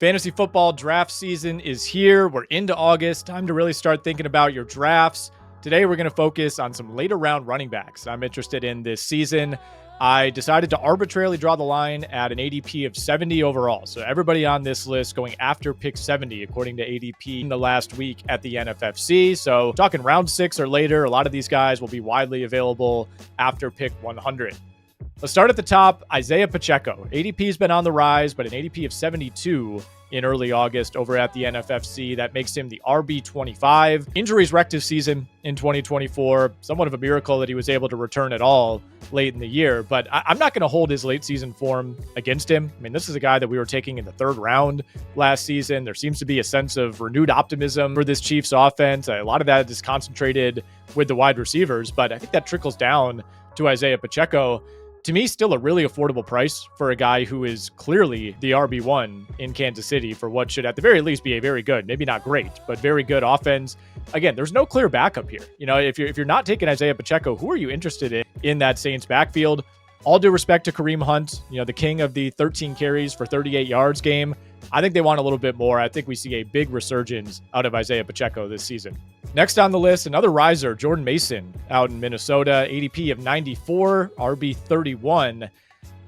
Fantasy football draft season is here. We're into August. Time to really start thinking about your drafts. Today, we're going to focus on some later round running backs I'm interested in this season. I decided to arbitrarily draw the line at an ADP of 70 overall. So everybody on this list going after pick 70, according to ADP in the last week at the NFFC. So talking round 6 or later, a lot of these guys will be widely available after pick 100. Let's start at the top. Isiah Pacheco. ADP has been on the rise, but an ADP of 72 in early August over at the NFFC. That makes him the RB25. Injuries wrecked his season in 2024. Somewhat of a miracle that he was able to return at all late in the year, but I'm not going to hold his late season form against him. I mean, this is a guy that we were taking in the 3rd round last season. There seems to be a sense of renewed optimism for this Chiefs offense. A lot of that is concentrated with the wide receivers, but I think that trickles down to Isiah Pacheco. To me, still a really affordable price for a guy who is clearly the RB1 in Kansas City for what should at the very least be a very good, maybe not great, but very good offense. Again, there's no clear backup here. You know, if you're not taking Isiah Pacheco, who are you interested in that Saints backfield? All due respect to Kareem Hunt, you know, the king of the 13 carries for 38 yards game. I think they want a little bit more. I think we see a big resurgence out of Isiah Pacheco this season. Next on the list, another riser, Jordan Mason out in Minnesota, ADP of 94, RB 31.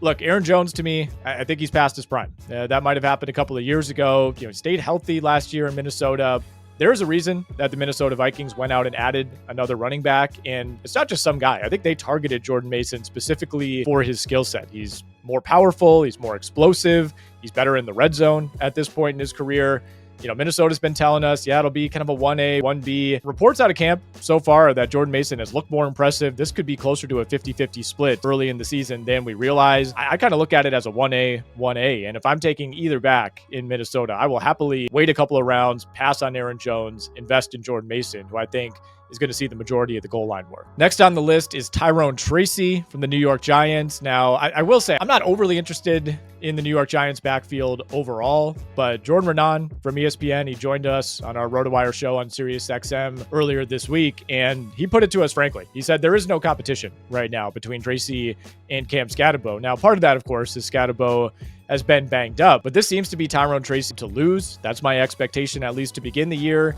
Look, Aaron Jones, to me, I think he's past his prime. That might have happened a couple of years ago. You know, he stayed healthy last year in Minnesota. There's a reason that the Minnesota Vikings went out and added another running back, and it's not just some guy. I think they targeted Jordan Mason specifically for his skill set. He's more powerful. He's more explosive. He's better in the red zone at this point in his career. You know, Minnesota's been telling us, yeah, it'll be kind of a 1A, 1B. Reports out of camp so far that Jordan Mason has looked more impressive. This could be closer to a 50-50 split early in the season than we realize. I kind of look at it as a 1A, 1A. And if I'm taking either back in Minnesota, I will happily wait a couple of rounds, pass on Aaron Jones, invest in Jordan Mason, who I think is going to see the majority of the goal line work. Next on the list is Tyrone Tracy from the New York Giants. Now, I will say I'm not overly interested in the New York Giants backfield overall, but Jordan Renan from ESPN, he joined us on our RotoWire show on SiriusXM earlier this week, and he put it to us frankly. He said there is no competition right now between Tracy and Cam Skattebo. Now, part of that, of course, is Skattebo has been banged up, but this seems to be Tyrone Tracy to lose. That's my expectation, at least to begin the year.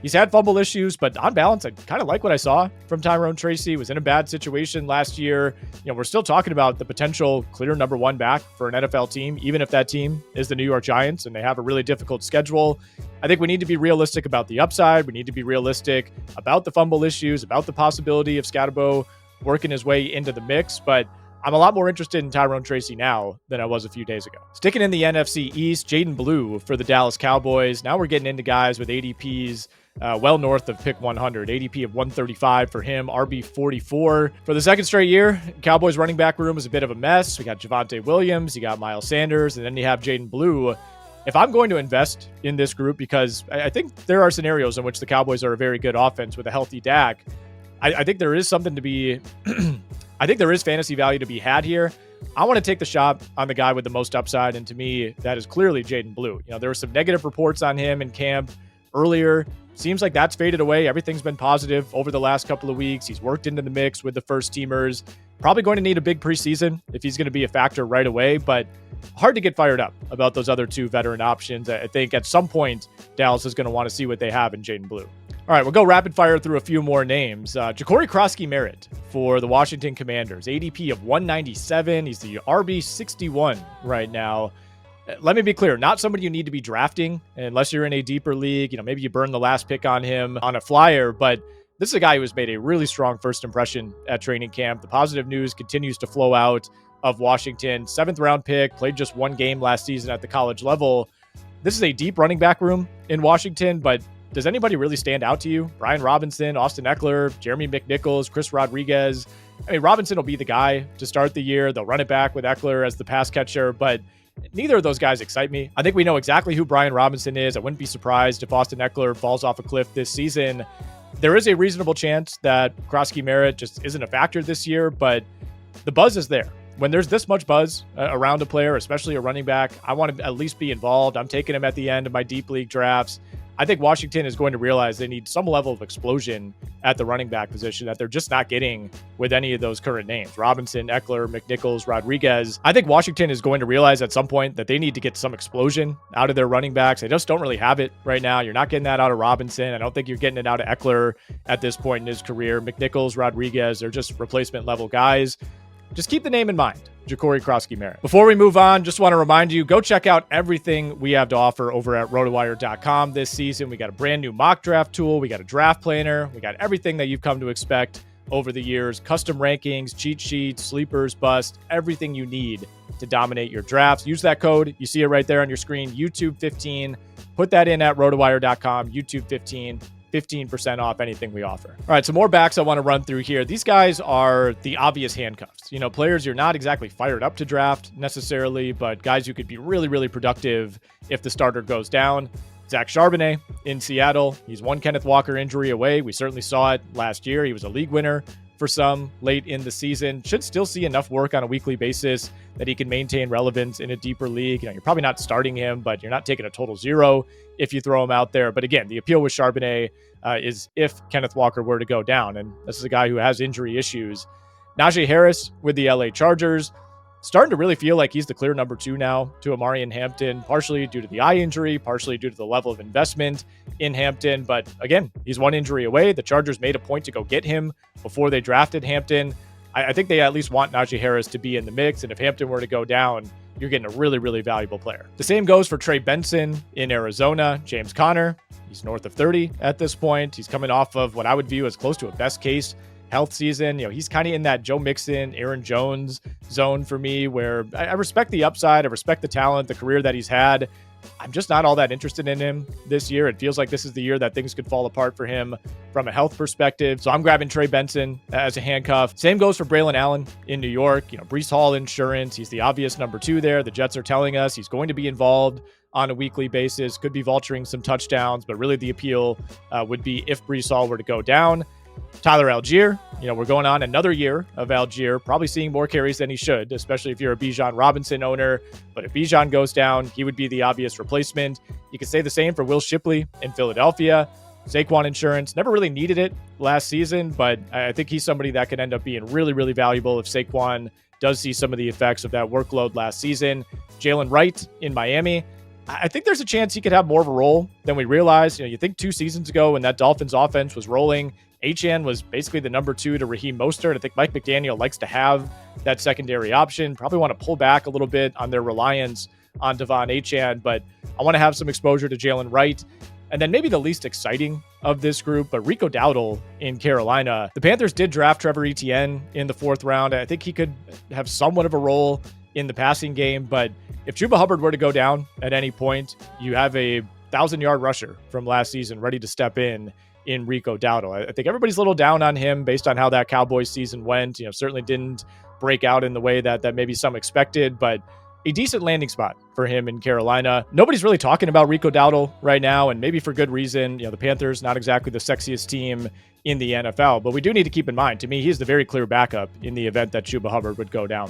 He's had fumble issues, but on balance, I kind of like what I saw from Tyrone Tracy. He was in a bad situation last year. You know, we're still talking about the potential clear number 1 back for an NFL team, even if that team is the New York Giants and they have a really difficult schedule. I think we need to be realistic about the upside. We need to be realistic about the fumble issues, about the possibility of Skattebo working his way into the mix, but I'm a lot more interested in Tyrone Tracy now than I was a few days ago. Sticking in the NFC East, Jaydon Blue for the Dallas Cowboys. Now we're getting into guys with ADPs well north of pick 100. ADP of 135 for him, RB 44. For the second straight year, Cowboys running back room is a bit of a mess. We got Javonte Williams, you got Miles Sanders, and then you have Jaydon Blue. If I'm going to invest in this group, because I think there are scenarios in which the Cowboys are a very good offense with a healthy Dak, I think there is something to be... I think there is fantasy value to be had here. I want to take the shot on the guy with the most upside, and to me, that is clearly Jaydon Blue. You know, there were some negative reports on him in camp earlier. Seems like that's faded away. Everything's been positive over the last couple of weeks. He's worked into the mix with the first teamers. Probably going to need a big preseason if he's going to be a factor right away, but hard to get fired up about those other 2 veteran options. I think at some point, Dallas is going to want to see what they have in Jaydon Blue. All right, we'll go rapid fire through a few more names. Jacory Croskey-Merrit for the Washington Commanders, ADP of 197. He's the RB 61 right now. Let me be clear, not somebody you need to be drafting unless you're in a deeper league. You know, maybe you burn the last pick on him on a flyer, but this is a guy who has made a really strong first impression at training camp. The positive news continues to flow out of Washington. 7th round pick, played just 1 game last season at the college level. This is a deep running back room in Washington, but does anybody really stand out to you? Brian Robinson, Austin Eckler, Jeremy McNichols, Chris Rodriguez. I mean, Robinson will be the guy to start the year. They'll run it back with Eckler as the pass catcher, but neither of those guys excite me. I think we know exactly who Brian Robinson is. I wouldn't be surprised if Austin Eckler falls off a cliff this season. There is a reasonable chance that Croskey-Merrit just isn't a factor this year, but the buzz is there. When there's this much buzz around a player, especially a running back, I want to at least be involved. I'm taking him at the end of my deep league drafts. I think Washington is going to realize they need some level of explosion at the running back position that they're just not getting with any of those current names. Robinson, Eckler, McNichols, Rodriguez. I think Washington is going to realize at some point that they need to get some explosion out of their running backs. They just don't really have it right now. You're not getting that out of Robinson. I don't think you're getting it out of Eckler at this point in his career. McNichols, Rodriguez, they're just replacement level guys. Just keep the name in mind, Jacory Croskey-Merrit. Before we move on, just want to remind you, go check out everything we have to offer over at RotoWire.com this season. We got a brand new mock draft tool. We got a draft planner. We got everything that you've come to expect over the years. Custom rankings, cheat sheets, sleepers, bust, everything you need to dominate your drafts. Use that code. You see it right there on your screen, YouTube15. Put that in at RotoWire.com, YouTube15. 15% off anything we offer. All right, some more backs I want to run through here. These guys are the obvious handcuffs. You know, players you're not exactly fired up to draft necessarily, but guys who could be really, really productive if the starter goes down. Zach Charbonnet in Seattle. He's one Kenneth Walker injury away. We certainly saw it last year. He was a league winner for some late in the season. Should still see enough work on a weekly basis that he can maintain relevance in a deeper league. You know, you're probably not starting him, but you're not taking a total zero if you throw him out there. But again, the appeal with Charbonnet is if Kenneth Walker were to go down, and this is a guy who has injury issues. Najee Harris with the LA Chargers, starting to really feel like he's the clear number 2 now to Amari and Hampton, partially due to the eye injury, partially due to the level of investment in Hampton. But again, he's one injury away. The Chargers made a point to go get him before they drafted Hampton. I think they at least want Najee Harris to be in the mix. And if Hampton were to go down, you're getting a really, really valuable player. The same goes for Trey Benson in Arizona. James Conner, he's north of 30 at this point. He's coming off of what I would view as close to a best case health season. You know, he's kind of in that Joe Mixon, Aaron Jones zone for me, where I respect the upside. I respect the talent, the career that he's had. I'm just not all that interested in him this year. It feels like this is the year that things could fall apart for him from a health perspective. So I'm grabbing Trey Benson as a handcuff. Same goes for Braelon Allen in New York. You know, Breece Hall insurance. He's the obvious number 2 there. The Jets are telling us he's going to be involved on a weekly basis. Could be vulturing some touchdowns, but really the appeal would be if Breece Hall were to go down. Tyler Allgeier, you know, we're going on another year of Allgeier, probably seeing more carries than he should, especially if you're a Bijan Robinson owner. But if Bijan goes down, he would be the obvious replacement. You could say the same for Will Shipley in Philadelphia. Saquon insurance, never really needed it last season, but I think he's somebody that could end up being really, really valuable if Saquon does see some of the effects of that workload last season. Jaylen Wright in Miami. I think there's a chance he could have more of a role than we realized. You know, you think 2 seasons ago when that Dolphins offense was rolling, Achane was basically the number 2 to Raheem Mostert. I think Mike McDaniel likes to have that secondary option. Probably want to pull back a little bit on their reliance on Devon Achane, but I want to have some exposure to Jaylen Wright. And then maybe the least exciting of this group, but Rico Dowdle in Carolina. The Panthers did draft Trevor Etienne in the 4th round. I think he could have somewhat of a role in the passing game, but if Chuba Hubbard were to go down at any point, you have a 1,000-yard rusher from last season ready to step in Rico Dowdle. I think everybody's a little down on him based on how that Cowboys season went. You know, certainly didn't break out in the way that maybe some expected, but a decent landing spot for him in Carolina. Nobody's really talking about Rico Dowdle right now, and maybe for good reason. You know, the Panthers, not exactly the sexiest team in the NFL, but we do need to keep in mind, to me, he's the very clear backup in the event that Chuba Hubbard would go down.